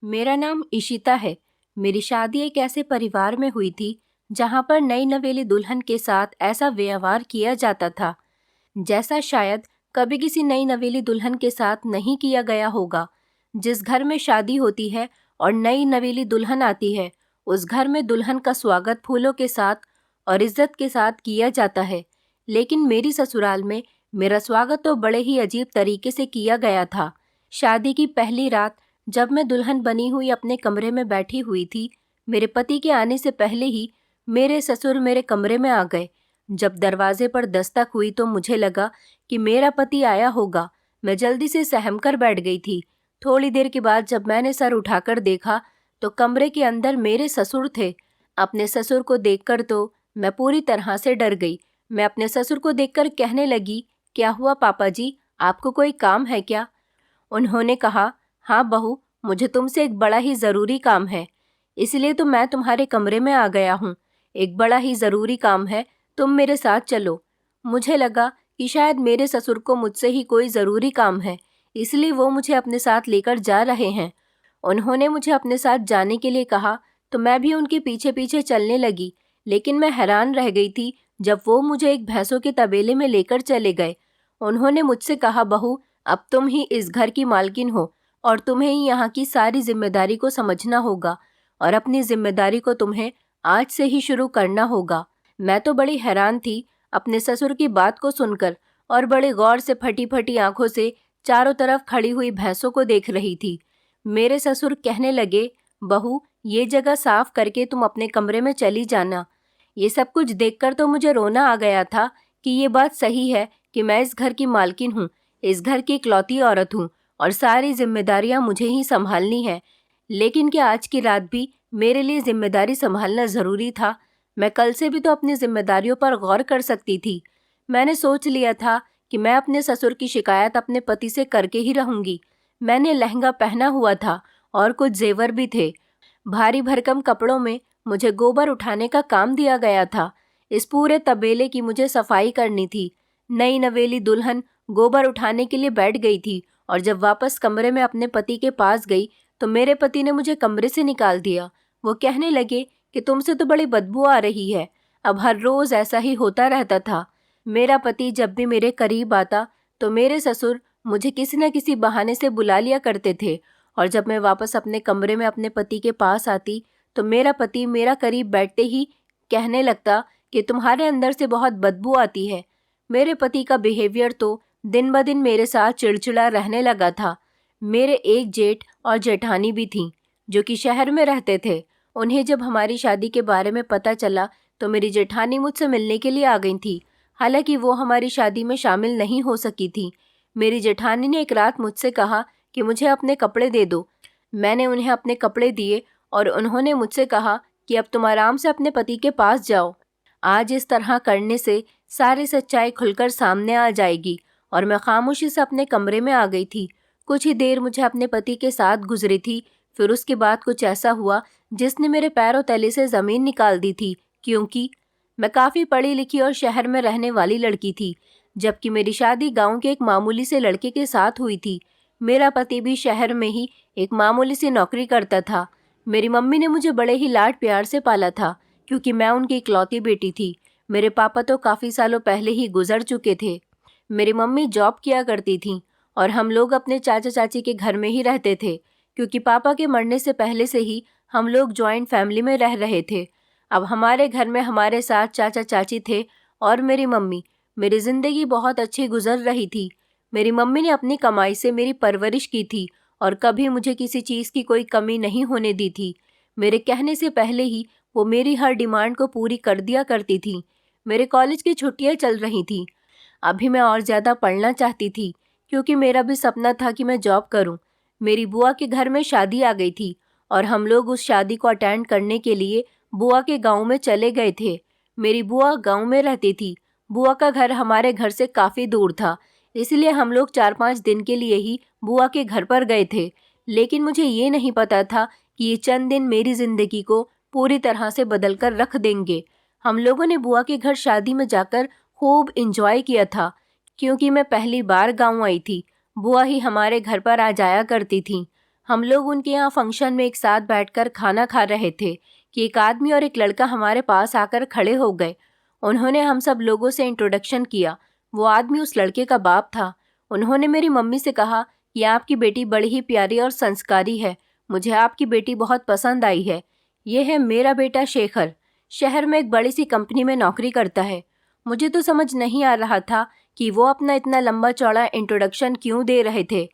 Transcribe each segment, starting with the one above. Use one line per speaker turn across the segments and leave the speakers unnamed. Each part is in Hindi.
मेरा नाम इशिता है। मेरी शादी एक ऐसे परिवार में हुई थी जहाँ पर नई नवेली दुल्हन के साथ ऐसा व्यवहार किया जाता था जैसा शायद कभी किसी नई नवेली दुल्हन के साथ नहीं किया गया होगा। जिस घर में शादी होती है और नई नवेली दुल्हन आती है, उस घर में दुल्हन का स्वागत फूलों के साथ और इज्जत के साथ किया जाता है। लेकिन मेरी ससुराल में मेरा स्वागत तो बड़े ही अजीब तरीके से किया गया था। शादी की पहली रात जब मैं दुल्हन बनी हुई अपने कमरे में बैठी हुई थी, मेरे पति के आने से पहले ही मेरे ससुर मेरे कमरे में आ गए। जब दरवाजे पर दस्तक हुई तो मुझे लगा कि मेरा पति आया होगा। मैं जल्दी से सहम कर बैठ गई थी। थोड़ी देर के बाद जब मैंने सर उठाकर देखा तो कमरे के अंदर मेरे ससुर थे। अपने ससुर को देखकर तो मैं पूरी तरह से डर गई। मैं अपने ससुर को देखकर कहने लगी, क्या हुआ पापा जी, आपको कोई काम है क्या? उन्होंने कहा, हाँ बहू, मुझे तुमसे एक बड़ा ही ज़रूरी काम है, इसलिए तो मैं तुम्हारे कमरे में आ गया हूँ। एक बड़ा ही ज़रूरी काम है, तुम मेरे साथ चलो। मुझे लगा कि शायद मेरे ससुर को मुझसे ही कोई ज़रूरी काम है, इसलिए वो मुझे अपने साथ लेकर जा रहे हैं। उन्होंने मुझे अपने साथ जाने के लिए कहा तो मैं भी उनके पीछे पीछे चलने लगी, लेकिन मैं हैरान रह गई थी जब वो मुझे एक भैंसों के तबेले में लेकर चले गए। उन्होंने मुझसे कहा, बहू, अब तुम ही इस घर की मालकिन हो और तुम्हें ही यहाँ की सारी जिम्मेदारी को समझना होगा और अपनी जिम्मेदारी को तुम्हें आज से ही शुरू करना होगा। मैं तो बड़ी हैरान थी अपने ससुर की बात को सुनकर और बड़े गौर से फटी फटी आंखों से चारों तरफ खड़ी हुई भैंसों को देख रही थी। मेरे ससुर कहने लगे, बहू, ये जगह साफ करके तुम अपने कमरे में चली जाना। ये सब कुछ देखकर तो मुझे रोना आ गया था कि ये बात सही है कि मैं इस घर की मालकिन हूँ, इस घर की इकलौती औरत हूँ और सारी जिम्मेदारियाँ मुझे ही संभालनी है। लेकिन क्या आज की रात भी मेरे लिए जिम्मेदारी संभालना ज़रूरी था? मैं कल से भी तो अपनी जिम्मेदारियों पर गौर कर सकती थी। मैंने सोच लिया था कि मैं अपने ससुर की शिकायत अपने पति से करके ही रहूंगी। मैंने लहंगा पहना हुआ था और कुछ जेवर भी थे। भारी भरकम कपड़ों में मुझे गोबर उठाने का काम दिया गया था। इस पूरे तबेले की मुझे सफाई करनी थी। नई नवेली दुल्हन गोबर उठाने के लिए बैठ गई थी और जब वापस कमरे में अपने पति के पास गई तो मेरे पति ने मुझे कमरे से निकाल दिया। वो कहने लगे कि तुमसे तो बड़ी बदबू आ रही है। अब हर रोज ऐसा ही होता रहता था। मेरा पति जब भी मेरे करीब आता तो मेरे ससुर मुझे किसी न किसी बहाने से बुला लिया करते थे और जब मैं वापस अपने कमरे में अपने पति के पास आती तो मेरा पति मेरा करीब बैठते ही कहने लगता कि तुम्हारे अंदर से बहुत बदबू आती है। मेरे पति का बिहेवियर तो दिन ब दिन मेरे साथ चिड़चिड़ा रहने लगा था। मेरे एक जेठ और जेठानी भी थीं जो कि शहर में रहते थे। उन्हें जब हमारी शादी के बारे में पता चला तो मेरी जेठानी मुझसे मिलने के लिए आ गई थी। हालांकि वो हमारी शादी में शामिल नहीं हो सकी थी। मेरी जेठानी ने एक रात मुझसे कहा कि मुझे अपने कपड़े दे दो। मैंने उन्हें अपने कपड़े दिए और उन्होंने मुझसे कहा कि अब तुम आराम से अपने पति के पास जाओ। आज इस तरह करने से सारी सच्चाई खुलकर सामने आ जाएगी और मैं खामोशी से अपने कमरे में आ गई थी। कुछ ही देर मुझे अपने पति के साथ गुजरी थी। फिर उसके बाद कुछ ऐसा हुआ जिसने मेरे पैरों तले से ज़मीन निकाल दी थी, क्योंकि मैं काफ़ी पढ़ी लिखी और शहर में रहने वाली लड़की थी, जबकि मेरी शादी गांव के एक मामूली से लड़के के साथ हुई थी। मेरा पति भी शहर में ही एक मामूली सी नौकरी करता था। मेरी मम्मी ने मुझे बड़े ही लाड प्यार से पाला था क्योंकि मैं उनकी इकलौती बेटी थी। मेरे पापा तो काफ़ी सालों पहले ही गुजर चुके थे। मेरी मम्मी जॉब किया करती थी और हम लोग अपने चाचा चाची के घर में ही रहते थे क्योंकि पापा के मरने से पहले से ही हम लोग जॉइंट फैमिली में रह रहे थे। अब हमारे घर में हमारे साथ चाचा चाची थे और मेरी मम्मी। मेरी ज़िंदगी बहुत अच्छी गुजर रही थी। मेरी मम्मी ने अपनी कमाई से मेरी परवरिश की थी और कभी मुझे किसी चीज़ की कोई कमी नहीं होने दी थी। मेरे कहने से पहले ही वो मेरी हर डिमांड को पूरी कर दिया करती थी। मेरे कॉलेज की छुट्टियां चल रही थीं। अभी मैं और ज़्यादा पढ़ना चाहती थी क्योंकि मेरा भी सपना था कि मैं जॉब करूं। मेरी बुआ के घर में शादी आ गई थी और हम लोग उस शादी को अटेंड करने के लिए बुआ के गांव में चले गए थे। मेरी बुआ गांव में रहती थी। बुआ का घर हमारे घर से काफ़ी दूर था, इसलिए हम लोग 4-5 दिन के लिए ही बुआ के घर पर गए थे। लेकिन मुझे ये नहीं पता था कि ये चंद दिन मेरी ज़िंदगी को पूरी तरह से बदल कर रख देंगे। हम लोगों ने बुआ के घर शादी में जाकर खूब इंजॉय किया था क्योंकि मैं पहली बार गांव आई थी। बुआ ही हमारे घर पर आ जाया करती थीं। हम लोग उनके यहाँ फंक्शन में एक साथ बैठकर खाना खा रहे थे कि एक आदमी और एक लड़का हमारे पास आकर खड़े हो गए। उन्होंने हम सब लोगों से इंट्रोडक्शन किया। वो आदमी उस लड़के का बाप था। उन्होंने मेरी मम्मी से कहा कि आपकी बेटी बड़ी ही प्यारी और संस्कारी है, मुझे आपकी बेटी बहुत पसंद आई है। ये है मेरा बेटा शेखर, शहर में एक बड़ी सी कंपनी में नौकरी करता है। मुझे तो समझ नहीं आ रहा था कि वो अपना इतना लंबा चौड़ा इंट्रोडक्शन क्यों दे रहे थे,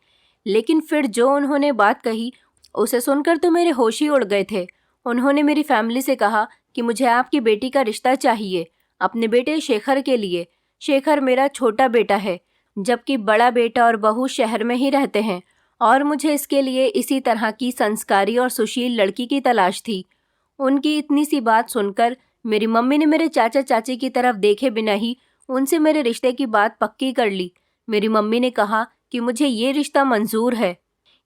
लेकिन फिर जो उन्होंने बात कही उसे सुनकर तो मेरे होश ही उड़ गए थे। उन्होंने मेरी फैमिली से कहा कि मुझे आपकी बेटी का रिश्ता चाहिए, अपने बेटे शेखर के लिए। शेखर मेरा छोटा बेटा है, जबकि बड़ा बेटा और बहू शहर में ही रहते हैं, और मुझे इसके लिए इसी तरह की संस्कारी और सुशील लड़की की तलाश थी। उनकी इतनी सी बात सुनकर मेरी मम्मी ने मेरे चाचा चाची की तरफ देखे बिना ही उनसे मेरे रिश्ते की बात पक्की कर ली। मेरी मम्मी ने कहा कि मुझे ये रिश्ता मंजूर है।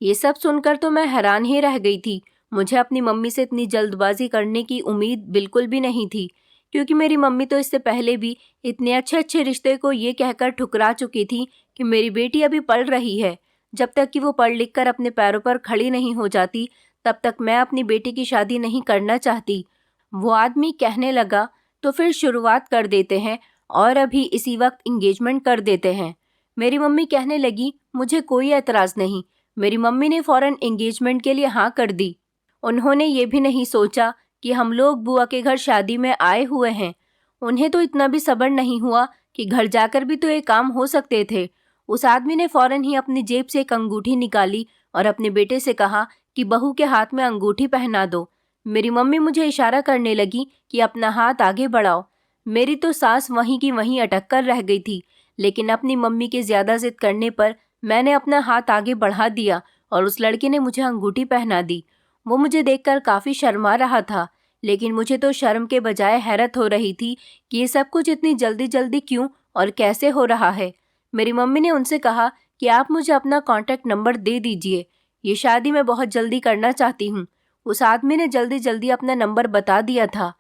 ये सब सुनकर तो मैं हैरान ही रह गई थी। मुझे अपनी मम्मी से इतनी जल्दबाजी करने की उम्मीद बिल्कुल भी नहीं थी, क्योंकि मेरी मम्मी तो इससे पहले भी इतने अच्छे अच्छे रिश्ते को ये कहकर ठुकरा चुकी थी कि मेरी बेटी अभी पढ़ रही है, जब तक कि वो पढ़ लिख कर अपने पैरों पर खड़ी नहीं हो जाती तब तक मैं अपनी बेटी की शादी नहीं करना चाहती। वो आदमी कहने लगा, तो फिर शुरुआत कर देते हैं और अभी इसी वक्त इंगेजमेंट कर देते हैं। मेरी मम्मी कहने लगी, मुझे कोई एतराज़ नहीं। मेरी मम्मी ने फ़ौरन इंगेजमेंट के लिए हाँ कर दी। उन्होंने ये भी नहीं सोचा कि हम लोग बुआ के घर शादी में आए हुए हैं। उन्हें तो इतना भी सब्र नहीं हुआ कि घर जाकर भी तो ये काम हो सकते थे। उस आदमी ने फ़ौरन ही अपनी जेब से एक अंगूठी निकाली और अपने बेटे से कहा कि बहू के हाथ में अंगूठी पहना दो। मेरी मम्मी मुझे इशारा करने लगी कि अपना हाथ आगे बढ़ाओ। मेरी तो सांस वहीं की वहीं अटक कर रह गई थी, लेकिन अपनी मम्मी के ज़्यादा जिद करने पर मैंने अपना हाथ आगे बढ़ा दिया और उस लड़के ने मुझे अंगूठी पहना दी। वो मुझे देखकर काफ़ी शर्मा रहा था, लेकिन मुझे तो शर्म के बजाय हैरत हो रही थी कि ये सब कुछ इतनी जल्दी जल्दी क्यों और कैसे हो रहा है। मेरी मम्मी ने उनसे कहा कि आप मुझे अपना कॉन्टैक्ट नंबर दे दीजिए, ये शादी मैं बहुत जल्दी करना चाहती हूँ। उस आदमी ने जल्दी जल्दी अपना नंबर बता दिया था।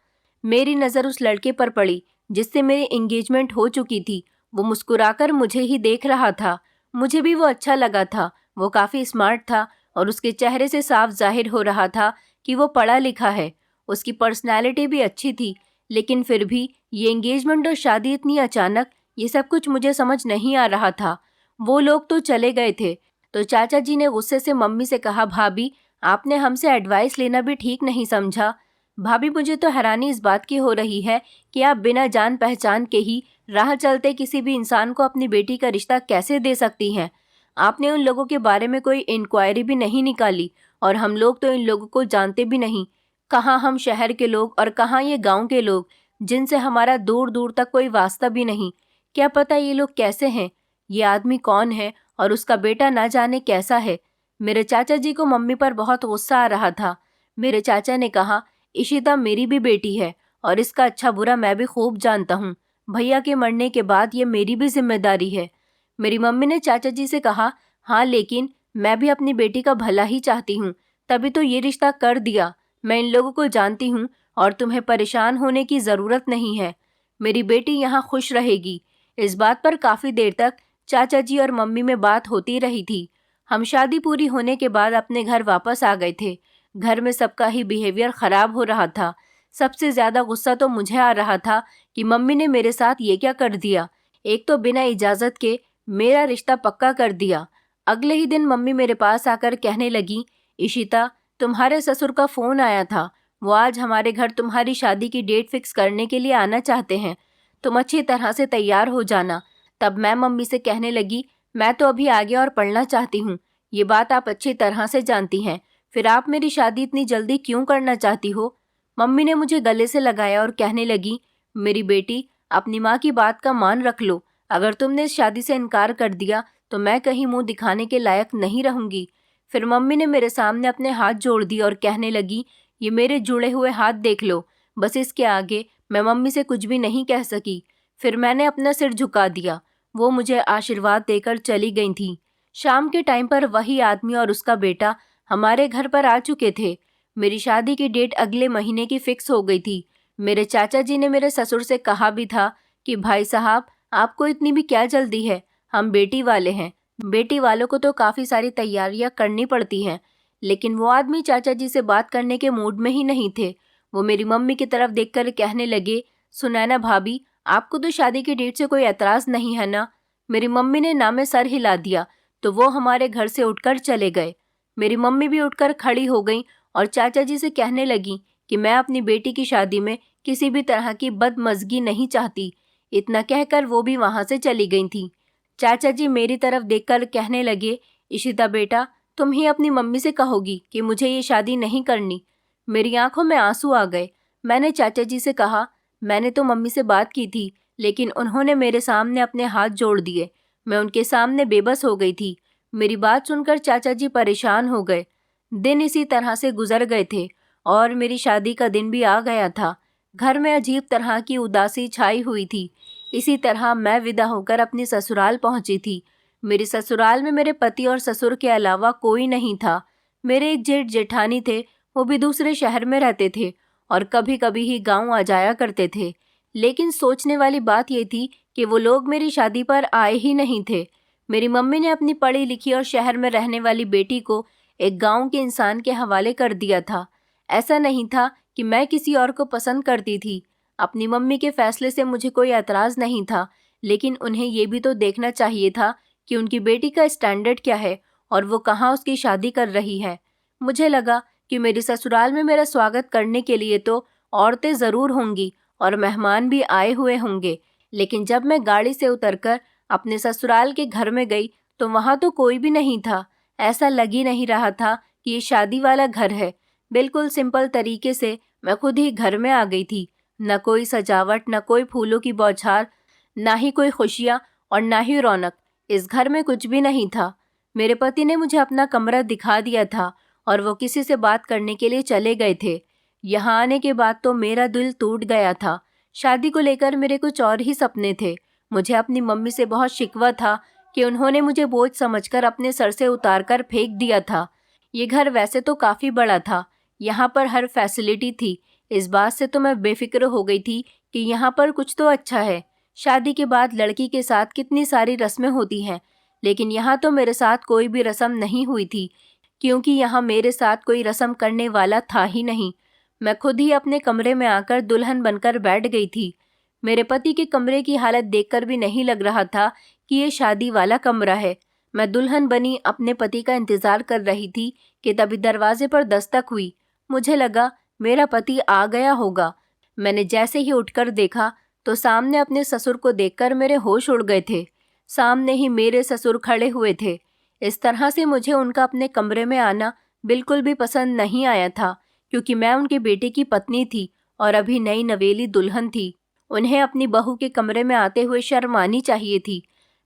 मेरी नज़र उस लड़के पर पड़ी जिससे मेरी एंगेजमेंट हो चुकी थी। वो मुस्कुराकर मुझे ही देख रहा था। मुझे भी वो अच्छा लगा था। वो काफ़ी स्मार्ट था और उसके चेहरे से साफ जाहिर हो रहा था कि वो पढ़ा लिखा है। उसकी पर्सनैलिटी भी अच्छी थी, लेकिन फिर भी ये एंगेजमेंट और शादी इतनी अचानक, ये सब कुछ मुझे समझ नहीं आ रहा था। वो लोग तो चले गए थे, तो चाचा जी ने गुस्से से मम्मी से कहा, भाभी आपने हमसे एडवाइस लेना भी ठीक नहीं समझा। भाभी मुझे तो हैरानी इस बात की हो रही है कि आप बिना जान पहचान के ही राह चलते किसी भी इंसान को अपनी बेटी का रिश्ता कैसे दे सकती हैं। आपने उन लोगों के बारे में कोई इंक्वायरी भी नहीं निकाली, और हम लोग तो इन लोगों को जानते भी नहीं। कहाँ हम शहर के लोग और कहाँ ये गांव के लोग, जिनसे हमारा दूर दूर तक कोई वास्ता भी नहीं। क्या पता ये लोग कैसे हैं, ये आदमी कौन है और उसका बेटा ना जाने कैसा है। मेरे चाचा जी को मम्मी पर बहुत गुस्सा आ रहा था। मेरे चाचा ने कहा, इशिता मेरी भी बेटी है और इसका अच्छा बुरा मैं भी खूब जानता हूँ। भैया के मरने के बाद ये मेरी भी जिम्मेदारी है। मेरी मम्मी ने चाचा जी से कहा, हाँ लेकिन मैं भी अपनी बेटी का भला ही चाहती हूँ, तभी तो ये रिश्ता कर दिया। मैं इन लोगों को जानती हूँ और तुम्हें परेशान होने की ज़रूरत नहीं है। मेरी बेटी यहाँ खुश रहेगी। इस बात पर काफ़ी देर तक चाचा जी और मम्मी में बात होती रही थी। हम शादी पूरी होने के बाद अपने घर वापस आ गए थे। घर में सबका ही बिहेवियर ख़राब हो रहा था। सबसे ज़्यादा गुस्सा तो मुझे आ रहा था कि मम्मी ने मेरे साथ ये क्या कर दिया। एक तो बिना इजाज़त के मेरा रिश्ता पक्का कर दिया। अगले ही दिन मम्मी मेरे पास आकर कहने लगी, इशिता तुम्हारे ससुर का फ़ोन आया था, वो आज हमारे घर तुम्हारी शादी की डेट फिक्स करने के लिए आना चाहते हैं। तुम अच्छी तरह से तैयार हो जाना। तब मैं मम्मी से कहने लगी, मैं तो अभी आगे और पढ़ना चाहती हूँ, ये बात आप अच्छी तरह से जानती हैं, फिर आप मेरी शादी इतनी जल्दी क्यों करना चाहती हो। मम्मी ने मुझे गले से लगाया और कहने लगी, मेरी बेटी अपनी माँ की बात का मान रख लो। अगर तुमने इस शादी से इनकार कर दिया तो मैं कहीं मुंह दिखाने के लायक नहीं रहूँगी। फिर मम्मी ने मेरे सामने अपने हाथ जोड़ दिए और कहने लगी, ये मेरे जुड़े हुए हाथ देख लो। बस इसके आगे मैं मम्मी से कुछ भी नहीं कह सकी। फिर मैंने अपना सिर झुका दिया। वो मुझे आशीर्वाद देकर चली गई थी। शाम के टाइम पर वही आदमी और उसका बेटा हमारे घर पर आ चुके थे। मेरी शादी की डेट अगले महीने की फिक्स हो गई थी। मेरे चाचा जी ने मेरे ससुर से कहा भी था कि भाई साहब आपको इतनी भी क्या जल्दी है, हम बेटी वाले हैं। बेटी वालों को तो काफ़ी सारी तैयारियां करनी पड़ती हैं, लेकिन वो आदमी चाचा जी से बात करने के मूड में ही नहीं थे। वो मेरी मम्मी की तरफ देखकर कहने लगे, सुनैना भाभी, आपको तो शादी की डेट से कोई एतराज़ नहीं है ना? मेरी मम्मी ने ना में सर हिला दिया तो वो हमारे घर से उठकर चले गए। मेरी मम्मी भी उठकर खड़ी हो गई और चाचा जी से कहने लगी कि मैं अपनी बेटी की शादी में किसी भी तरह की बदमज़गी नहीं चाहती। इतना कहकर वो भी वहाँ से चली गई थी। चाचा जी मेरी तरफ देखकर कहने लगे, इशिता बेटा, तुम ही अपनी मम्मी से कहोगी कि मुझे ये शादी नहीं करनी। मेरी आंखों में आंसू आ गए। मैंने चाचा जी से कहा, मैंने तो मम्मी से बात की थी, लेकिन उन्होंने मेरे सामने अपने हाथ जोड़ दिए। मैं उनके सामने बेबस हो गई थी। मेरी बात सुनकर चाचा जी परेशान हो गए। दिन इसी तरह से गुजर गए थे और मेरी शादी का दिन भी आ गया था। घर में अजीब तरह की उदासी छाई हुई थी। इसी तरह मैं विदा होकर अपनी ससुराल पहुंची थी। मेरी ससुराल में मेरे पति और ससुर के अलावा कोई नहीं था। मेरे एक जेठ जेठानी थे, वो भी दूसरे शहर में रहते थे और कभी कभी ही गांव आ जाया करते थे। लेकिन सोचने वाली बात ये थी कि वो लोग मेरी शादी पर आए ही नहीं थे। मेरी मम्मी ने अपनी पढ़ी लिखी और शहर में रहने वाली बेटी को एक गांव के इंसान के हवाले कर दिया था। ऐसा नहीं था कि मैं किसी और को पसंद करती थी। अपनी मम्मी के फैसले से मुझे कोई एतराज़ नहीं था, लेकिन उन्हें ये भी तो देखना चाहिए था कि उनकी बेटी का स्टैंडर्ड क्या है और वो कहाँ उसकी शादी कर रही है। मुझे लगा कि मेरी ससुराल में मेरा स्वागत करने के लिए तो औरतें ज़रूर होंगी और मेहमान भी आए हुए होंगे, लेकिन जब मैं गाड़ी से उतरकर अपने ससुराल के घर में गई तो वहाँ तो कोई भी नहीं था। ऐसा लग ही नहीं रहा था कि ये शादी वाला घर है। बिल्कुल सिंपल तरीके से मैं खुद ही घर में आ गई थी। न कोई सजावट, न कोई फूलों की बौछार, ना ही कोई खुशियाँ और ना ही रौनक। इस घर में कुछ भी नहीं था। मेरे पति ने मुझे अपना कमरा दिखा दिया था और वो किसी से बात करने के लिए चले गए थे। यहाँ आने के बाद तो मेरा दिल टूट गया था। शादी को लेकर मेरे कुछ और ही सपने थे। मुझे अपनी मम्मी से बहुत शिकवा था कि उन्होंने मुझे बोझ समझकर अपने सर से उतारकर फेंक दिया था। ये घर वैसे तो काफ़ी बड़ा था, यहाँ पर हर फैसिलिटी थी। इस बात से तो मैं बेफिक्र हो गई थी कि यहाँ पर कुछ तो अच्छा है। शादी के बाद लड़की के साथ कितनी सारी रस्में होती हैं, लेकिन यहाँ तो मेरे साथ कोई भी रस्म नहीं हुई थी, क्योंकि यहाँ मेरे साथ कोई रस्म करने वाला था ही नहीं। मैं खुद ही अपने कमरे में आकर दुल्हन बनकर बैठ गई थी। मेरे पति के कमरे की हालत देखकर भी नहीं लग रहा था कि ये शादी वाला कमरा है। मैं दुल्हन बनी अपने पति का इंतज़ार कर रही थी कि तभी दरवाजे पर दस्तक हुई। मुझे लगा मेरा पति आ गया होगा। मैंने जैसे ही उठकर देखा तो सामने अपने ससुर को देखकर मेरे होश उड़ गए थे। सामने ही मेरे ससुर खड़े हुए थे। इस तरह से मुझे उनका अपने कमरे में आना बिल्कुल भी पसंद नहीं आया था, क्योंकि मैं उनके बेटे की पत्नी थी और अभी नई नवेली दुल्हन थी। उन्हें अपनी बहू के कमरे में आते हुए शर्म आनी चाहिए थी।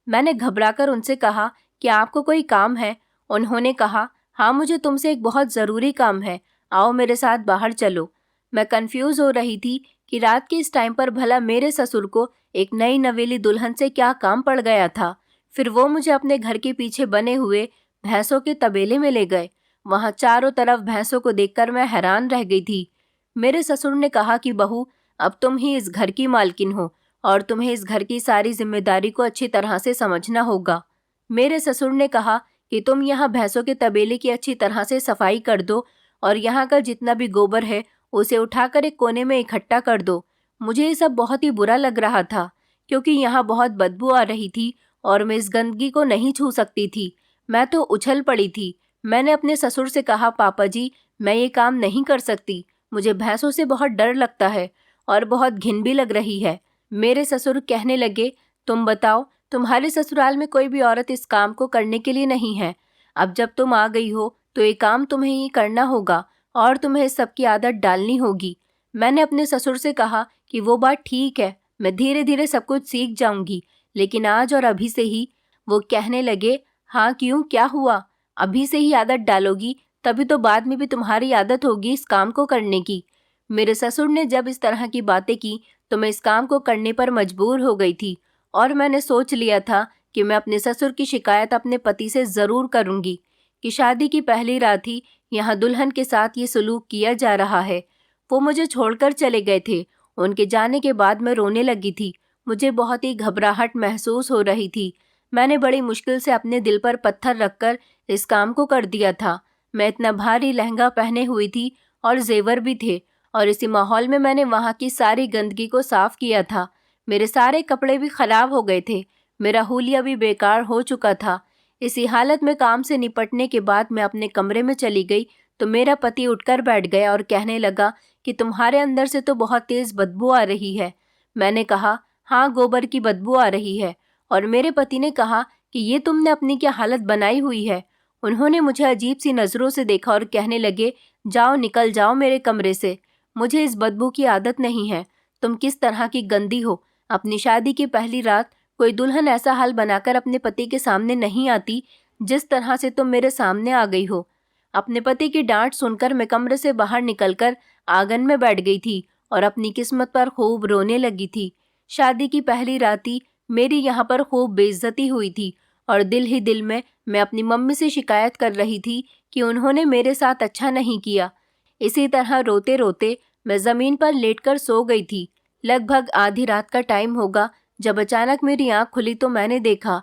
मैंने घबराकर उनसे कहा कि आपको कोई काम है? उन्होंने कहा, हाँ, मुझे तुमसे एक बहुत ज़रूरी काम है, आओ मेरे साथ बाहर चलो। मैं कंफ्यूज हो रही थी कि रात के इस टाइम पर भला मेरे ससुर को एक नई नवेली दुल्हन से क्या काम पड़ गया था। फिर वो मुझे अपने घर के पीछे बने हुए भैंसों के तबेले में ले गए। वहाँ चारों तरफ भैंसों को देखकर मैं हैरान रह गई थी। मेरे ससुर ने कहा कि बहू, अब तुम ही इस घर की मालकिन हो और तुम्हें इस घर की सारी जिम्मेदारी को अच्छी तरह से समझना होगा। मेरे ससुर ने कहा कि तुम यहाँ भैंसों के तबेले की अच्छी तरह से सफाई कर दो और यहाँ का जितना भी गोबर है उसे उठाकर एक कोने में इकट्ठा कर दो। मुझे ये सब बहुत ही बुरा लग रहा था, क्योंकि यहाँ बहुत बदबू आ रही थी और मैं इस गंदगी को नहीं छू सकती थी। मैं तो उछल पड़ी थी। मैंने अपने ससुर से कहा, पापा जी, मैं ये काम नहीं कर सकती। मुझे भैंसों से बहुत डर लगता है और बहुत घिन भी लग रही है। मेरे ससुर कहने लगे, तुम बताओ, तुम्हारे ससुराल में कोई भी औरत इस काम को करने के लिए नहीं है। अब जब तुम आ गई हो तो ये काम तुम्हें ही करना होगा और तुम्हें इस सब की आदत डालनी होगी। मैंने अपने ससुर से कहा कि वो बात ठीक है, मैं धीरे धीरे सब कुछ सीख जाऊंगी, लेकिन आज और अभी से ही। वो कहने लगे, हाँ क्यों, क्या हुआ? अभी से ही आदत डालोगी तभी तो बाद में भी तुम्हारी आदत होगी इस काम को करने की। मेरे ससुर ने जब इस तरह की बातें की तो मैं इस काम को करने पर मजबूर हो गई थी और मैंने सोच लिया था कि मैं अपने ससुर की शिकायत अपने पति से ज़रूर करूंगी कि शादी की पहली रात ही यहाँ दुल्हन के साथ ये सलूक किया जा रहा है। वो मुझे छोड़कर चले गए थे। उनके जाने के बाद मैं रोने लगी थी। मुझे बहुत ही घबराहट महसूस हो रही थी। मैंने बड़ी मुश्किल से अपने दिल पर पत्थर रखकर इस काम को कर दिया था। मैं इतना भारी लहंगा पहने हुई थी और जेवर भी थे, और इसी माहौल में मैंने वहाँ की सारी गंदगी को साफ किया था। मेरे सारे कपड़े भी खराब हो गए थे, मेरा हुलिया भी बेकार हो चुका था। इसी हालत में काम से निपटने के बाद मैं अपने कमरे में चली गई तो मेरा पति उठकर बैठ गया और कहने लगा कि तुम्हारे अंदर से तो बहुत तेज बदबू आ रही है। मैंने कहा, हाँ, गोबर की बदबू आ रही है। और मेरे पति ने कहा कि ये तुमने अपनी क्या हालत बनाई हुई है। उन्होंने मुझे अजीब सी नज़रों से देखा और कहने लगे, जाओ, निकल जाओ मेरे कमरे से, मुझे इस बदबू की आदत नहीं है। तुम किस तरह की गंदी हो। अपनी शादी की पहली रात कोई दुल्हन ऐसा हाल बनाकर अपने पति के सामने नहीं आती जिस तरह से तुम मेरे सामने आ गई हो। अपने पति की डांट सुनकर मैं कमरे से बाहर निकलकर आंगन में बैठ गई थी और अपनी किस्मत पर खूब रोने लगी थी। शादी की पहली रात ही मेरी यहाँ पर खूब बेइज्जती हुई थी और दिल ही दिल में मैं अपनी मम्मी से शिकायत कर रही थी कि उन्होंने मेरे साथ अच्छा नहीं किया। इसी तरह रोते रोते मैं ज़मीन पर लेटकर सो गई थी। लगभग आधी रात का टाइम होगा जब अचानक मेरी आँख खुली तो मैंने देखा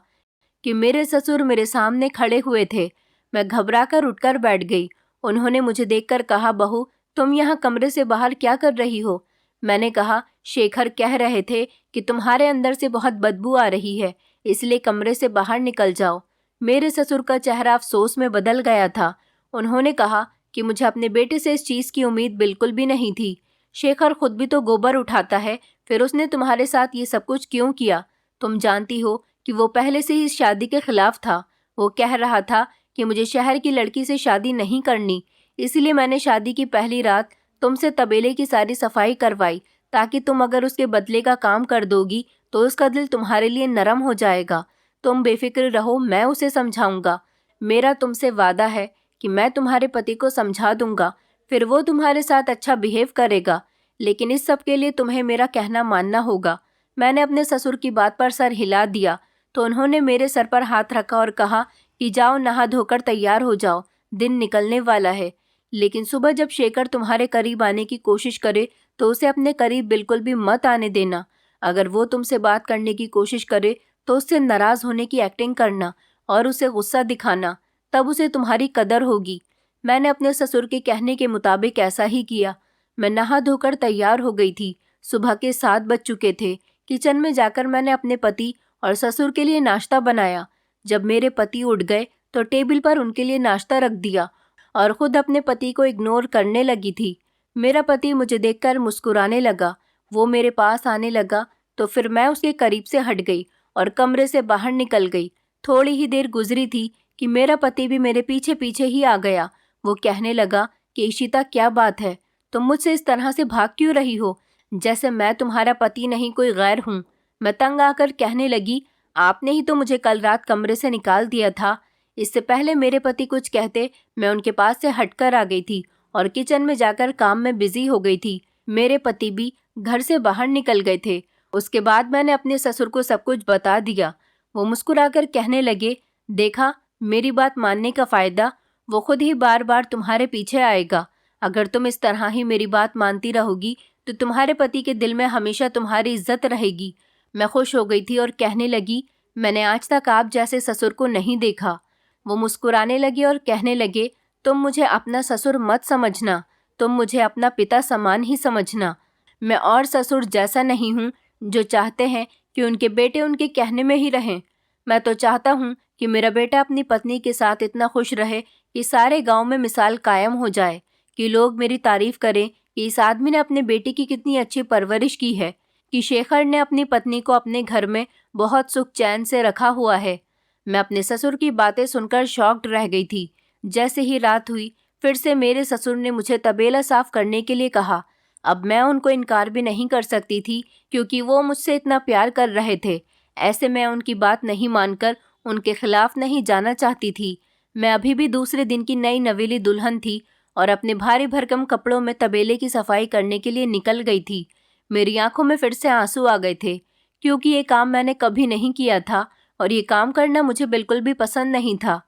कि मेरे ससुर मेरे सामने खड़े हुए थे। मैं घबराकर उठकर बैठ गई। उन्होंने मुझे देखकर कहा, बहू, तुम यहाँ कमरे से बाहर क्या कर रही हो? मैंने कहा, शेखर कह रहे थे कि तुम्हारे अंदर से बहुत बदबू आ रही है, इसलिए कमरे से बाहर निकल जाओ। मेरे ससुर का चेहरा अफसोस में बदल गया था। उन्होंने कहा कि मुझे अपने बेटे से इस चीज़ की उम्मीद बिल्कुल भी नहीं थी। शेखर खुद भी तो गोबर उठाता है, फिर उसने तुम्हारे साथ ये सब कुछ क्यों किया? तुम जानती हो कि वो पहले से ही इस शादी के खिलाफ था। वो कह रहा था कि मुझे शहर की लड़की से शादी नहीं करनी, इसलिए मैंने शादी की पहली रात तुमसे तबेले की सारी सफाई करवाई, ताकि तुम अगर उसके बदले का काम कर दोगी तो उसका दिल तुम्हारे लिए नरम हो जाएगा। तुम बेफिक्र रहो, मैं उसे समझाऊंगा। मेरा तुमसे वादा है कि मैं तुम्हारे पति को समझा दूंगा, फिर वो तुम्हारे साथ अच्छा बिहेव करेगा। लेकिन इस सब के लिए तुम्हें मेरा कहना मानना होगा। मैंने अपने ससुर की बात पर सर हिला दिया तो उन्होंने मेरे सर पर हाथ रखा और कहा कि जाओ, नहा धोकर तैयार हो जाओ, दिन निकलने वाला है। लेकिन सुबह जब शेखर तुम्हारे करीब आने की कोशिश करे तो उसे अपने करीब बिल्कुल भी मत आने देना। अगर वो तुमसे बात करने की कोशिश करे तो उससे नाराज़ होने की एक्टिंग करना और उसे गुस्सा दिखाना, तब उसे तुम्हारी कदर होगी। मैंने अपने ससुर के कहने के मुताबिक ऐसा ही किया। मैं नहा धोकर तैयार हो गई थी। सुबह के 7 बज चुके थे। किचन में जाकर मैंने अपने पति और ससुर के लिए नाश्ता बनाया। जब मेरे पति उठ गए तो टेबल पर उनके लिए नाश्ता रख दिया और खुद अपने पति को इग्नोर करने लगी थी। मेरा पति मुझे देखकर मुस्कुराने लगा। वो मेरे पास आने लगा तो फिर मैं उसके करीब से हट गई और कमरे से बाहर निकल गई। थोड़ी ही देर गुजरी थी कि मेरा पति भी मेरे पीछे पीछे ही आ गया। वो कहने लगा कि इशिता, क्या बात है, तुम मुझसे इस तरह से भाग क्यों रही हो, जैसे मैं तुम्हारा पति नहीं कोई गैर हूँ। मैं तंग आकर कहने लगी, आपने ही तो मुझे कल रात कमरे से निकाल दिया था। इससे पहले मेरे पति कुछ कहते मैं उनके पास से हटकर आ गई थी और किचन में जाकर काम में बिजी हो गई थी। मेरे पति भी घर से बाहर निकल गए थे। उसके बाद मैंने अपने ससुर को सब कुछ बता दिया। वो मुस्कुराकर कहने लगे, देखा, मेरी बात मानने का फ़ायदा, वो खुद ही बार बार तुम्हारे पीछे आएगा। अगर तुम इस तरह ही मेरी बात मानती रहोगी तो तुम्हारे पति के दिल में हमेशा तुम्हारी इज्जत रहेगी। मैं खुश हो गई थी और कहने लगी, मैंने आज तक आप जैसे ससुर को नहीं देखा। वो मुस्कुराने लगे और कहने लगे, तुम मुझे अपना ससुर मत समझना, तुम मुझे अपना पिता समान ही समझना। मैं और ससुर जैसा नहीं हूँ जो चाहते हैं कि उनके बेटे उनके कहने में ही रहें। मैं तो चाहता हूँ कि मेरा बेटा अपनी पत्नी के साथ इतना खुश रहे कि सारे गांव में मिसाल कायम हो जाए, कि लोग मेरी तारीफ करें कि इस आदमी ने अपने बेटे की कितनी अच्छी परवरिश की है, कि शेखर ने अपनी पत्नी को अपने घर में बहुत सुख चैन से रखा हुआ है। मैं अपने ससुर की बातें सुनकर शॉक्ड रह गई थी। जैसे ही रात हुई फिर से मेरे ससुर ने मुझे तबेला साफ करने के लिए कहा। अब मैं उनको इनकार भी नहीं कर सकती थी क्योंकि वो मुझसे इतना प्यार कर रहे थे। ऐसे मैं उनकी बात नहीं मानकर उनके खिलाफ नहीं जाना चाहती थी। मैं अभी भी दूसरे दिन की नई नवेली दुल्हन थी और अपने भारी भरकम कपड़ों में तबेले की सफाई करने के लिए निकल गई थी। मेरी आंखों में फिर से आंसू आ गए थे क्योंकि ये काम मैंने कभी नहीं किया था और ये काम करना मुझे बिल्कुल भी पसंद नहीं था।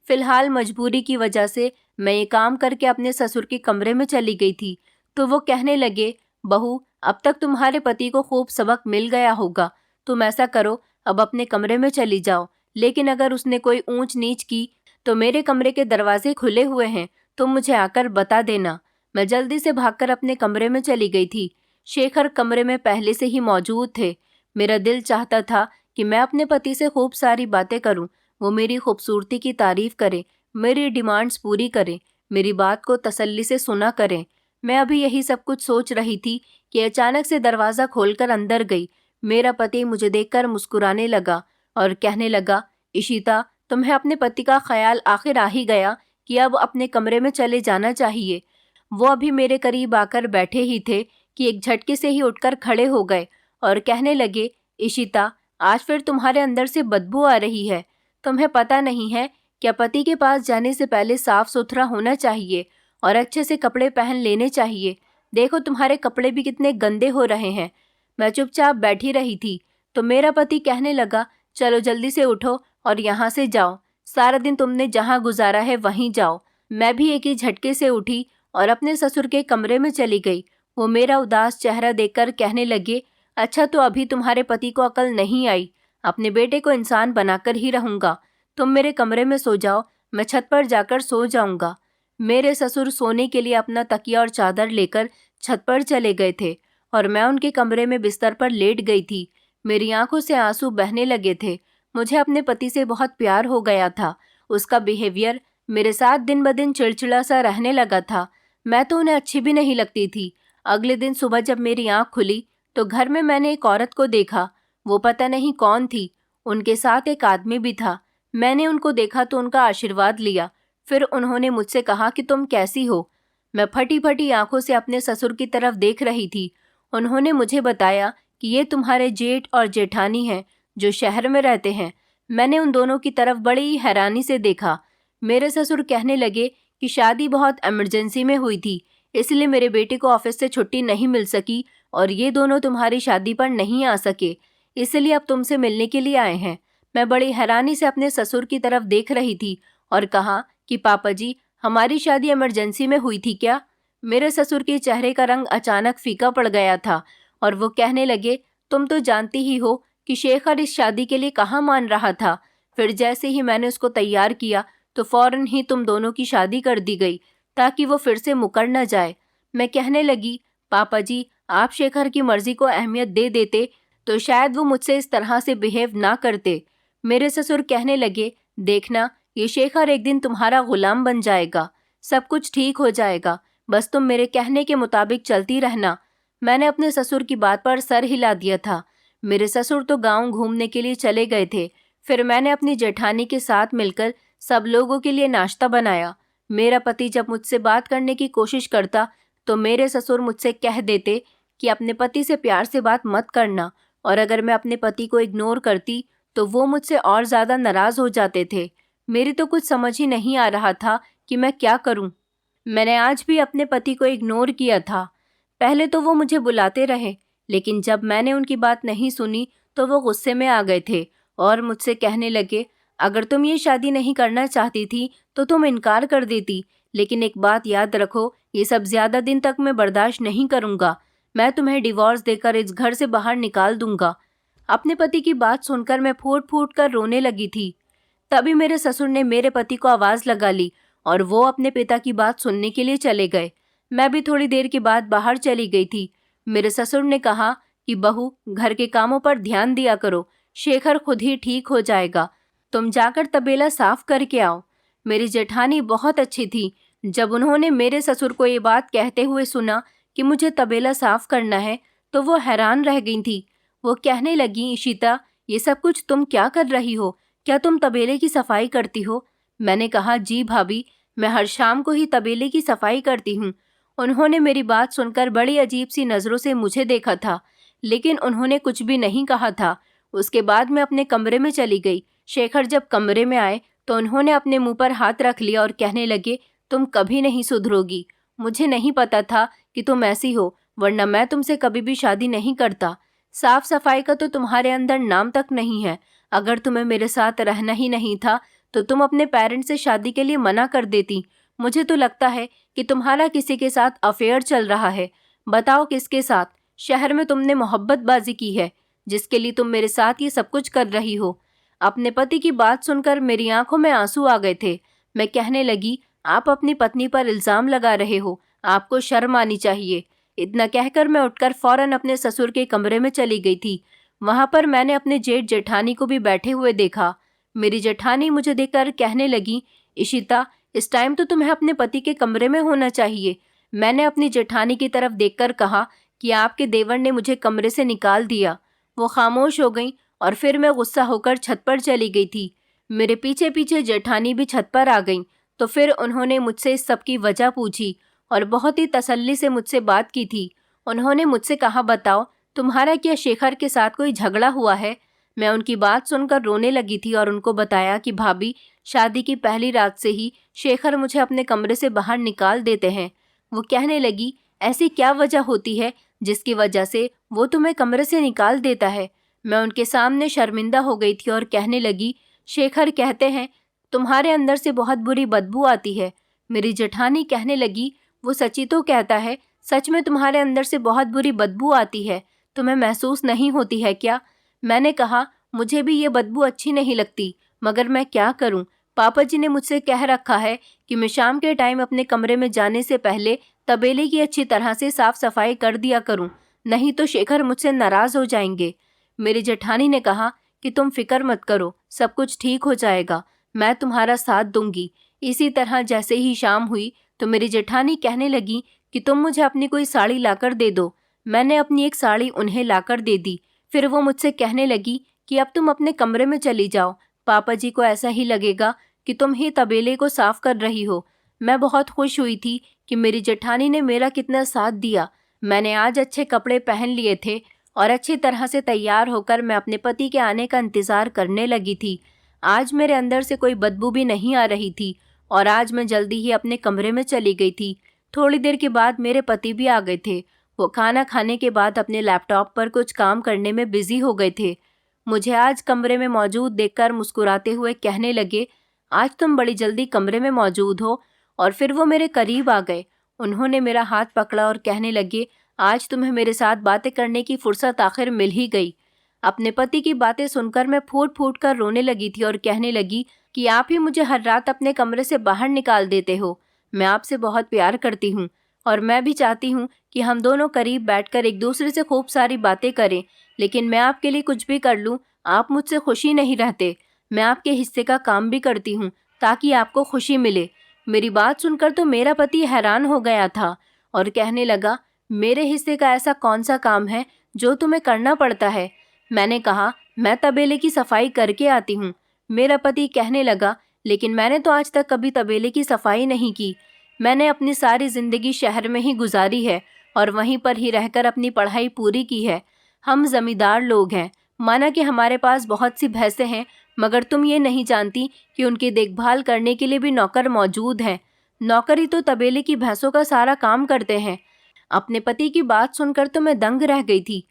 फिलहाल मजबूरी की वजह से मैं ये काम करके अपने ससुर के कमरे में चली गई थी तो वो कहने लगे, बहू, अब तक तुम्हारे पति को खूब सबक मिल गया होगा। तुम ऐसा करो, अब अपने कमरे में चली जाओ, लेकिन अगर उसने कोई ऊंच नीच की तो मेरे कमरे के दरवाजे खुले हुए हैं, तुम मुझे आकर बता देना। मैं जल्दी से भागकर अपने कमरे में चली गई थी। शेखर कमरे में पहले से ही मौजूद थे। मेरा दिल चाहता था कि मैं अपने पति से खूब सारी बातें करूं, वो मेरी खूबसूरती की तारीफ करें, मेरी डिमांड्स पूरी करें, मेरी बात को तसल्ली से सुना करें। मैं अभी यही सब कुछ सोच रही थी कि अचानक से दरवाज़ा खोलकर अंदर गई। मेरा पति मुझे देखकर मुस्कुराने लगा और कहने लगा, इशिता, तुम्हें अपने पति का ख्याल आखिर आ ही गया कि अब अपने कमरे में चले जाना चाहिए। वो अभी मेरे करीब आकर बैठे ही थे कि एक झटके से ही उठकर खड़े हो गए और कहने लगे, इशिता, आज फिर तुम्हारे अंदर से बदबू आ रही है। तुम्हें पता नहीं है क्या पति के पास जाने से पहले साफ सुथरा होना चाहिए और अच्छे से कपड़े पहन लेने चाहिए। देखो तुम्हारे कपड़े भी कितने गंदे हो रहे हैं। मैं चुपचाप बैठी रही थी तो मेरा पति कहने लगा, चलो जल्दी से उठो और यहाँ से जाओ। सारा दिन तुमने जहाँ गुजारा है वहीं जाओ। मैं भी एक ही झटके से उठी और अपने ससुर के कमरे में चली गई। वो मेरा उदास चेहरा देखकर कहने लगे, अच्छा तो अभी तुम्हारे पति को अकल नहीं आई। अपने बेटे को इंसान बनाकर ही रहूँगा। तुम मेरे कमरे में सो जाओ, मैं छत पर जाकर सो जाऊँगा। मेरे ससुर सोने के लिए अपना तकिया और चादर लेकर छत पर चले गए थे और मैं उनके कमरे में बिस्तर पर लेट गई थी। मेरी आंखों से आंसू बहने लगे थे। मुझे अपने पति से बहुत प्यार हो गया था। उसका बिहेवियर मेरे साथ दिन ब दिन चिड़चिड़ा सा रहने लगा था। मैं तो उन्हें अच्छी भी नहीं लगती थी। अगले दिन सुबह जब मेरी आंख खुली तो घर में मैंने एक औरत को देखा। वो पता नहीं कौन थी। उनके साथ एक आदमी भी था। मैंने उनको देखा तो उनका आशीर्वाद लिया। फिर उन्होंने मुझसे कहा कि तुम कैसी हो। मैं फटी फटी आंखों से अपने ससुर की तरफ देख रही थी। उन्होंने मुझे बताया कि ये तुम्हारे जेठ और जेठानी हैं जो शहर में रहते हैं। मैंने उन दोनों की तरफ बड़ी ही हैरानी से देखा। मेरे ससुर कहने लगे कि शादी बहुत इमरजेंसी में हुई थी, इसलिए मेरे बेटे को ऑफिस से छुट्टी नहीं मिल सकी और ये दोनों तुम्हारी शादी पर नहीं आ सके, इसलिए अब तुमसे मिलने के लिए आए हैं। मैं बड़ी हैरानी से अपने ससुर की तरफ देख रही थी और कहा कि पापा जी, हमारी शादी इमरजेंसी में हुई थी क्या? मेरे ससुर के चेहरे का रंग अचानक फीका पड़ गया था और वो कहने लगे, तुम तो जानती ही हो कि शेखर इस शादी के लिए कहाँ मान रहा था। फिर जैसे ही मैंने उसको तैयार किया तो फौरन ही तुम दोनों की शादी कर दी गई ताकि वो फिर से मुकर न जाए। मैं कहने लगी, पापा जी, आप शेखर की मर्जी को अहमियत दे देते तो शायद वो मुझसे इस तरह से बिहेव ना करते। मेरे ससुर कहने लगे, देखना, ये शेखर एक दिन तुम्हारा गुलाम बन जाएगा। सब कुछ ठीक हो जाएगा, बस तुम मेरे कहने के मुताबिक चलती रहना। मैंने अपने ससुर की बात पर सर हिला दिया था। मेरे ससुर तो गांव घूमने के लिए चले गए थे। फिर मैंने अपनी जेठानी के साथ मिलकर सब लोगों के लिए नाश्ता बनाया। मेरा पति जब मुझसे बात करने की कोशिश करता तो मेरे ससुर मुझसे कह देते कि अपने पति से प्यार से बात मत करना, और अगर मैं अपने पति को इग्नोर करती तो वो मुझसे और ज़्यादा नाराज़ हो जाते थे। मेरी तो कुछ समझ ही नहीं आ रहा था कि मैं क्या करूं। मैंने आज भी अपने पति को इग्नोर किया था। पहले तो वो मुझे बुलाते रहे, लेकिन जब मैंने उनकी बात नहीं सुनी तो वो गुस्से में आ गए थे और मुझसे कहने लगे, अगर तुम ये शादी नहीं करना चाहती थी तो तुम इनकार कर देती, लेकिन एक बात याद रखो, ये सब ज़्यादा दिन तक मैं बर्दाश्त नहीं करूँगा। मैं तुम्हें डिवोर्स देकर इस घर से बाहर निकाल दूंगा। अपने पति की बात सुनकर मैं फूट फूट कर रोने लगी थी। तभी मेरे ससुर ने मेरे पति को आवाज़ लगा ली और वो अपने पिता की बात सुनने के लिए चले गए। मैं भी थोड़ी देर के बाद बाहर चली गई थी। मेरे ससुर ने कहा कि बहू, घर के कामों पर ध्यान दिया करो, शेखर खुद ही ठीक हो जाएगा। तुम जाकर तबेला साफ करके आओ। मेरी जेठानी बहुत अच्छी थी। जब उन्होंने मेरे ससुर को ये बात कहते हुए सुना कि मुझे तबेला साफ करना है तो वो हैरान रह गई थी। वो कहने लगी, इशिता, ये सब कुछ तुम क्या कर रही हो? क्या तुम तबेले की सफाई करती हो? मैंने कहा, जी भाभी, मैं हर शाम को ही तबेले की सफाई करती हूँ। उन्होंने मेरी बात सुनकर बड़ी अजीब सी नज़रों से मुझे देखा था, लेकिन उन्होंने कुछ भी नहीं कहा था। उसके बाद मैं अपने कमरे में चली गई। शेखर जब कमरे में आए तो उन्होंने अपने मुंह पर हाथ रख लिया और कहने लगे, तुम कभी नहीं सुधरोगी। मुझे नहीं पता था कि तुम ऐसी हो, वरना मैं तुमसे कभी भी शादी नहीं करता। साफ सफाई का तो तुम्हारे अंदर नाम तक नहीं है। अगर तुम्हें मेरे साथ रहना ही नहीं था तो तुम अपने पेरेंट्स से शादी के लिए मना कर देती। मुझे तो लगता है कि तुम्हारा किसी के साथ अफेयर चल रहा है। बताओ किसके साथ? शहर में तुमने मोहब्बतबाजी की है जिसके लिए तुम मेरे साथ ये सब कुछ कर रही हो। अपने पति की बात सुनकर मेरी आंखों में आंसू आ गए थे। मैं कहने लगी, आप अपनी पत्नी पर इल्ज़ाम लगा रहे हो, आपको शर्म आनी चाहिए। इतना कहकर मैं उठकर फ़ौरन अपने ससुर के कमरे में चली गई थी। वहाँ पर मैंने अपने जेठ जेठानी को भी बैठे हुए देखा। मेरी जेठानी मुझे देखकर कहने लगी, इशिता, इस टाइम तो तुम्हें अपने पति के कमरे में होना चाहिए। मैंने अपनी जेठानी की तरफ देखकर कहा कि आपके देवर ने मुझे कमरे से निकाल दिया। वो खामोश हो गई और फिर मैं गुस्सा होकर छत पर चली गई थी। मेरे पीछे पीछे जेठानी भी छत पर आ गई। तो फिर उन्होंने मुझसे इस सब की वजह पूछी और बहुत ही तसल्ली से मुझसे बात की थी। उन्होंने मुझसे कहा, बताओ तुम्हारा क्या शेखर के साथ कोई झगड़ा हुआ है? मैं उनकी बात सुनकर रोने लगी थी और उनको बताया कि भाभी, शादी की पहली रात से ही शेखर मुझे अपने कमरे से बाहर निकाल देते हैं। वो कहने लगी, ऐसी क्या वजह होती है जिसकी वजह से वो तुम्हें कमरे से निकाल देता है? मैं उनके सामने शर्मिंदा हो गई थी और कहने लगी, शेखर कहते हैं तुम्हारे अंदर से बहुत बुरी बदबू आती है। मेरी जेठानी कहने लगी, वो सच्ची तो कहता है, सच में तुम्हारे अंदर से बहुत बुरी बदबू आती है, तुम्हें महसूस नहीं होती है क्या? मैंने कहा, मुझे भी ये बदबू अच्छी नहीं लगती, मगर मैं क्या करूं? पापा जी ने मुझसे कह रखा है कि मैं शाम के टाइम अपने कमरे में जाने से पहले तबेले की अच्छी तरह से साफ सफाई कर दिया करूं, नहीं तो शेखर मुझसे नाराज हो जाएंगे। मेरी जेठानी ने कहा कि तुम फिक्र मत करो, सब कुछ ठीक हो जाएगा, मैं तुम्हारा साथ दूंगी। इसी तरह जैसे ही शाम हुई तो मेरी जेठानी कहने लगी कि तुम मुझे अपनी कोई साड़ी लाकर दे दो। मैंने अपनी एक साड़ी उन्हें लाकर दे दी। फिर वो मुझसे कहने लगी कि अब तुम अपने कमरे में चली जाओ, पापा जी को ऐसा ही लगेगा कि तुम ही तबेले को साफ कर रही हो। मैं बहुत खुश हुई थी कि मेरी जेठानी ने मेरा कितना साथ दिया। मैंने आज अच्छे कपड़े पहन लिए थे और अच्छी तरह से तैयार होकर मैं अपने पति के आने का इंतज़ार करने लगी थी। आज मेरे अंदर से कोई बदबू भी नहीं आ रही थी और आज मैं जल्दी ही अपने कमरे में चली गई थी। थोड़ी देर के बाद मेरे पति भी आ गए थे। वो खाना खाने के बाद अपने लैपटॉप पर कुछ काम करने में बिजी हो गए थे। मुझे आज कमरे में मौजूद देखकर मुस्कुराते हुए कहने लगे, आज तुम बड़ी जल्दी कमरे में मौजूद हो। और फिर वो मेरे करीब आ गए। उन्होंने मेरा हाथ पकड़ा और कहने लगे, आज तुम्हें मेरे साथ बातें करने की फुर्सत आखिर मिल ही गई। अपने पति की बातें सुनकर मैं फूट फूट कर रोने लगी थी और कहने लगी कि आप ही मुझे हर रात अपने कमरे से बाहर निकाल देते हो। मैं आपसे बहुत प्यार करती हूँ और मैं भी चाहती हूँ कि हम दोनों करीब बैठकर एक दूसरे से खूब सारी बातें करें, लेकिन मैं आपके लिए कुछ भी कर लूँ, आप मुझसे खुशी नहीं रहते। मैं आपके हिस्से का काम भी करती हूँ ताकि आपको खुशी मिले। मेरी बात सुनकर तो मेरा पति हैरान हो गया था और कहने लगा, मेरे हिस्से का ऐसा कौन सा काम है जो तुम्हें करना पड़ता है? मैंने कहा, मैं तबेले की सफाई करके आती हूँ। मेरा पति कहने लगा, लेकिन मैंने तो आज तक कभी तबेले की सफाई नहीं की। मैंने अपनी सारी ज़िंदगी शहर में ही गुजारी है और वहीं पर ही रहकर अपनी पढ़ाई पूरी की है। हम ज़मींदार लोग हैं, माना कि हमारे पास बहुत सी भैंसें हैं, मगर तुम ये नहीं जानती कि उनकी देखभाल करने के लिए भी नौकर मौजूद हैं। नौकर ही तो तबेले की भैंसों का सारा काम करते हैं। अपने पति की बात सुनकर तो मैं दंग रह गई थी।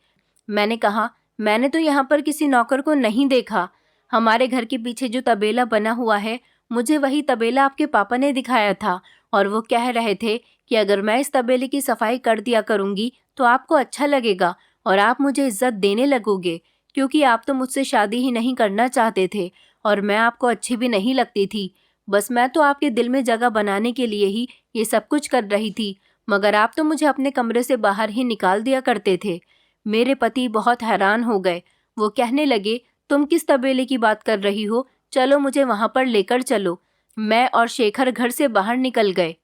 मैंने कहा, मैंने तो यहाँ पर किसी नौकर को नहीं देखा। हमारे घर के पीछे जो तबेला बना हुआ है, मुझे वही तबेला आपके पापा ने दिखाया था और वो कह रहे थे कि अगर मैं इस तबेले की सफाई कर दिया करूँगी तो आपको अच्छा लगेगा और आप मुझे इज्जत देने लगोगे, क्योंकि आप तो मुझसे शादी ही नहीं करना चाहते थे और मैं आपको अच्छी भी नहीं लगती थी। बस मैं तो आपके दिल में जगह बनाने के लिए ही ये सब कुछ कर रही थी, मगर आप तो मुझे अपने कमरे से बाहर ही निकाल दिया करते थे। मेरे पति बहुत हैरान हो गए। वो कहने लगे, तुम किस तबेले की बात कर रही हो? चलो मुझे वहाँ पर लेकर चलो। मैं और शेखर घर से बाहर निकल गए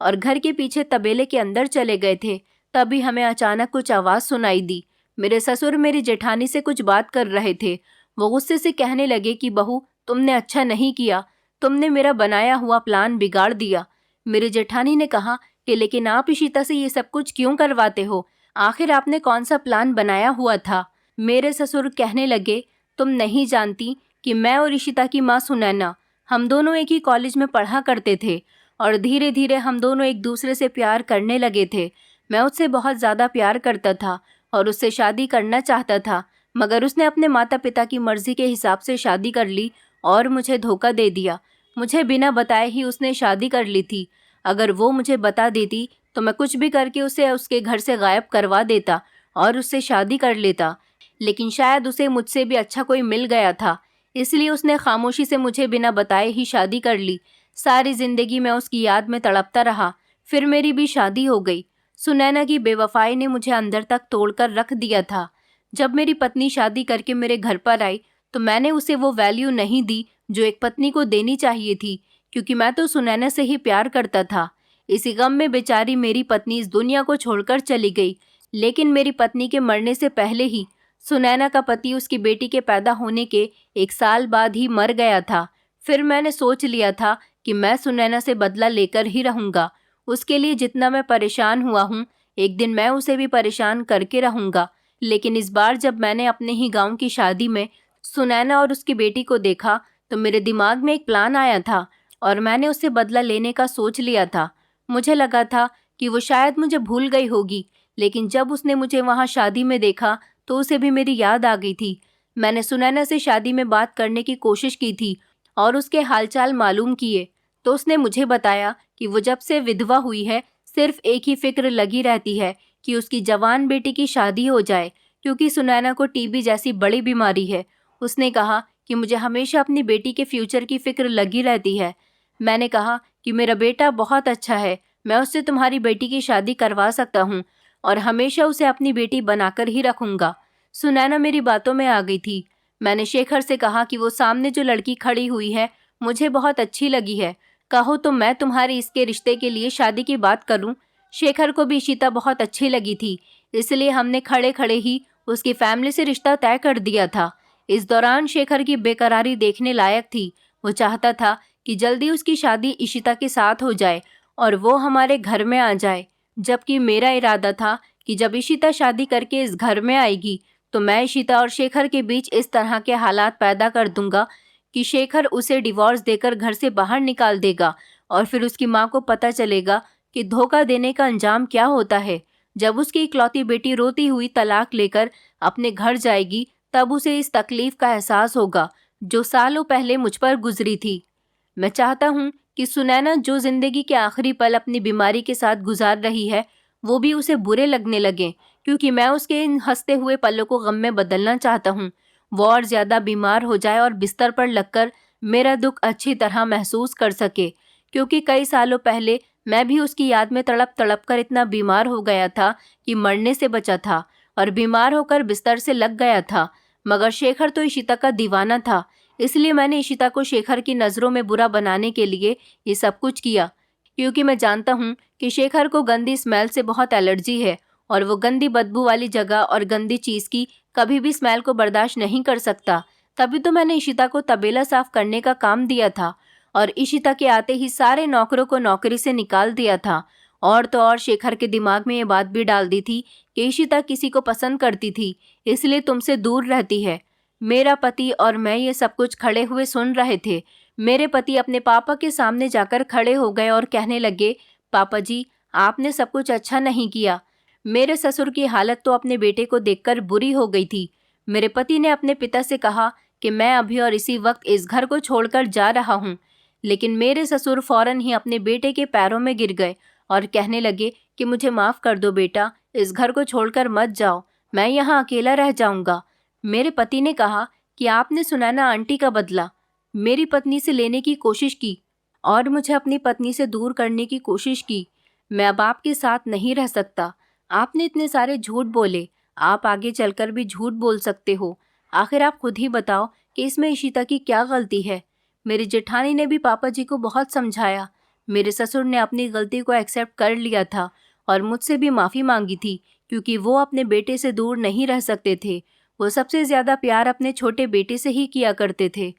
और घर के पीछे तबेले के अंदर चले गए थे। तभी हमें अचानक कुछ आवाज़ सुनाई दी। मेरे ससुर मेरी जेठानी से कुछ बात कर रहे थे। वो गुस्से से कहने लगे कि बहू, तुमने अच्छा नहीं किया, तुमने मेरा बनाया हुआ प्लान बिगाड़ दिया। मेरी जेठानी ने कहा कि लेकिन आप इशिता से ये सब कुछ क्यों करवाते हो? आखिर आपने कौन सा प्लान बनाया हुआ था? मेरे ससुर कहने लगे, तुम नहीं जानती कि मैं और इशिता की माँ सुनैना, हम दोनों एक ही कॉलेज में पढ़ा करते थे और धीरे धीरे हम दोनों एक दूसरे से प्यार करने लगे थे। मैं उससे बहुत ज़्यादा प्यार करता था और उससे शादी करना चाहता था, मगर उसने अपने माता पिता की मर्ज़ी के हिसाब से शादी कर ली और मुझे धोखा दे दिया। मुझे बिना बताए ही उसने शादी कर ली थी। अगर वो मुझे बता देती तो मैं कुछ भी करके उसे उसके घर से गायब करवा देता और उससे शादी कर लेता, लेकिन शायद उसे मुझसे भी अच्छा कोई मिल गया था, इसलिए उसने खामोशी से मुझे बिना बताए ही शादी कर ली। सारी जिंदगी मैं उसकी याद में तड़पता रहा। फिर मेरी भी शादी हो गई। सुनैना की बेवफाई ने मुझे अंदर तक तोड़कर रख दिया था। जब मेरी पत्नी शादी करके मेरे घर पर आई तो मैंने उसे वो वैल्यू नहीं दी जो एक पत्नी को देनी चाहिए थी, क्योंकि मैं तो सुनैना से ही प्यार करता था। इसी गम में बेचारी मेरी पत्नी इस दुनिया को छोड़कर चली गई। लेकिन मेरी पत्नी के मरने से पहले ही सुनैना का पति उसकी बेटी के पैदा होने के 1 साल बाद ही मर गया था। फिर मैंने सोच लिया था कि मैं सुनैना से बदला लेकर ही रहूंगा। उसके लिए जितना मैं परेशान हुआ हूँ, एक दिन मैं उसे भी परेशान करके रहूंगा। लेकिन इस बार जब मैंने अपने ही गांव की शादी में सुनैना और उसकी बेटी को देखा तो मेरे दिमाग में एक प्लान आया था और मैंने उससे बदला लेने का सोच लिया था। मुझे लगा था कि वो शायद मुझे भूल गई होगी, लेकिन जब उसने मुझे वहाँ शादी में देखा तो उसे भी मेरी याद आ गई थी। मैंने सुनैना से शादी में बात करने की कोशिश की थी और उसके हालचाल मालूम किए तो उसने मुझे बताया कि वो जब से विधवा हुई है सिर्फ एक ही फिक्र लगी रहती है कि उसकी जवान बेटी की शादी हो जाए, क्योंकि सुनैना को टीबी जैसी बड़ी बीमारी है। उसने कहा कि मुझे हमेशा अपनी बेटी के फ्यूचर की फिक्र लगी रहती है। मैंने कहा कि मेरा बेटा बहुत अच्छा है, मैं उससे तुम्हारी बेटी की शादी करवा सकता हूँ और हमेशा उसे अपनी बेटी बनाकर ही रखूंगा। सुनैना मेरी बातों में आ गई थी। मैंने शेखर से कहा कि वो सामने जो लड़की खड़ी हुई है मुझे बहुत अच्छी लगी है, कहो तो मैं तुम्हारी इसके रिश्ते के लिए शादी की बात करूं। शेखर को भी इशिता बहुत अच्छी लगी थी, इसलिए हमने खड़े खड़े ही उसकी फैमिली से रिश्ता तय कर दिया था। इस दौरान शेखर की बेकरारी देखने लायक थी। वो चाहता था कि जल्दी उसकी शादी इशिता के साथ हो जाए और वो हमारे घर में आ जाए, जबकि मेरा इरादा था कि जब इशिता शादी करके इस घर में आएगी तो मैं इशिता और शेखर के बीच इस तरह के हालात पैदा कर दूंगा कि शेखर उसे डिवोर्स देकर घर से बाहर निकाल देगा और फिर उसकी माँ को पता चलेगा कि धोखा देने का अंजाम क्या होता है। जब उसकी इकलौती बेटी रोती हुई तलाक लेकर अपने घर जाएगी तब उसे इस तकलीफ का एहसास होगा जो सालों पहले मुझ पर गुजरी थी। मैं चाहता हूँ कि सुनैना जो जिंदगी के आखिरी पल अपनी बीमारी के साथ गुजार रही है वो भी उसे बुरे लगने लगे, क्योंकि मैं उसके इन हंसते हुए पलों को गम में बदलना चाहता हूँ। वो और ज्यादा बीमार हो जाए और बिस्तर पर लगकर मेरा दुख अच्छी तरह महसूस कर सके, क्योंकि कई सालों पहले मैं भी उसकी याद में तड़प तड़प कर इतना बीमार हो गया था कि मरने से बचा था और बीमार होकर बिस्तर से लग गया था। मगर शेखर तो इशिता का दीवाना था, इसलिए मैंने इशिता को शेखर की नज़रों में बुरा बनाने के लिए ये सब कुछ किया, क्योंकि मैं जानता हूँ कि शेखर को गंदी स्मेल से बहुत एलर्जी है और वो गंदी बदबू वाली जगह और गंदी चीज़ की कभी भी स्मेल को बर्दाश्त नहीं कर सकता। तभी तो मैंने इशिता को तबेला साफ करने का काम दिया था और इशिता के आते ही सारे नौकरों को नौकरी से निकाल दिया था। और तो और शेखर के दिमाग में ये बात भी डाल दी थी कि इशिता किसी को पसंद करती थी, इसलिए तुमसे दूर रहती है। मेरा पति और मैं ये सब कुछ खड़े हुए सुन रहे थे। मेरे पति अपने पापा के सामने जाकर खड़े हो गए और कहने लगे, पापा जी, आपने सब कुछ अच्छा नहीं किया। मेरे ससुर की हालत तो अपने बेटे को देखकर बुरी हो गई थी। मेरे पति ने अपने पिता से कहा कि मैं अभी और इसी वक्त इस घर को छोड़कर जा रहा हूँ, लेकिन मेरे ससुर फौरन ही अपने बेटे के पैरों में गिर गए और कहने लगे कि मुझे माफ़ कर दो बेटा, इस घर को छोड़कर मत जाओ, मैं यहाँ अकेला रह जाऊँगा। मेरे पति ने कहा कि आपने सुनैना आंटी का बदला मेरी पत्नी से लेने की कोशिश की और मुझे अपनी पत्नी से दूर करने की कोशिश की। मैं अब आपके साथ नहीं रह सकता। आपने इतने सारे झूठ बोले, आप आगे चलकर भी झूठ बोल सकते हो। आखिर आप खुद ही बताओ कि इसमें इशिता की क्या गलती है। मेरी जेठानी ने भी पापा जी को बहुत समझाया। मेरे ससुर ने अपनी गलती को एक्सेप्ट कर लिया था और मुझसे भी माफ़ी मांगी थी, क्योंकि वो अपने बेटे से दूर नहीं रह सकते थे। वो सबसे ज़्यादा प्यार अपने छोटे बेटे से ही किया करते थे।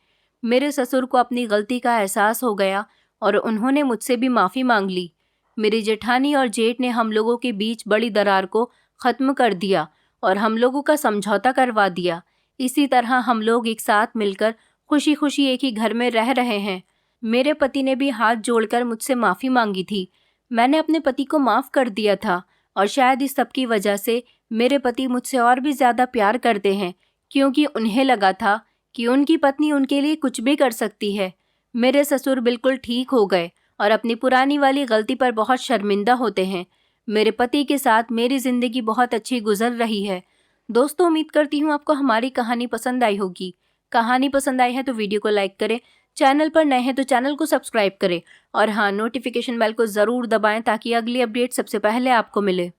मेरे ससुर को अपनी गलती का एहसास हो गया और उन्होंने मुझसे भी माफ़ी मांग ली। मेरी जेठानी और जेठ ने हम लोगों के बीच बड़ी दरार को ख़त्म कर दिया और हम लोगों का समझौता करवा दिया। इसी तरह हम लोग एक साथ मिलकर खुशी खुशी एक ही घर में रह रहे हैं। मेरे पति ने भी हाथ जोड़कर मुझसे माफ़ी मांगी थी। मैंने अपने पति को माफ़ कर दिया था और शायद इस सब की वजह से मेरे पति मुझसे और भी ज़्यादा प्यार करते हैं, क्योंकि उन्हें लगा था कि उनकी पत्नी उनके लिए कुछ भी कर सकती है। मेरे ससुर बिल्कुल ठीक हो गए और अपनी पुरानी वाली गलती पर बहुत शर्मिंदा होते हैं। मेरे पति के साथ मेरी ज़िंदगी बहुत अच्छी गुजर रही है। दोस्तों, उम्मीद करती हूँ आपको हमारी कहानी पसंद आई होगी। कहानी पसंद आई है तो वीडियो को लाइक करें, चैनल पर नए हैं तो चैनल को सब्सक्राइब करें और हाँ, नोटिफिकेशन बेल को ज़रूर दबाएं ताकि अगली अपडेट सबसे पहले आपको मिले।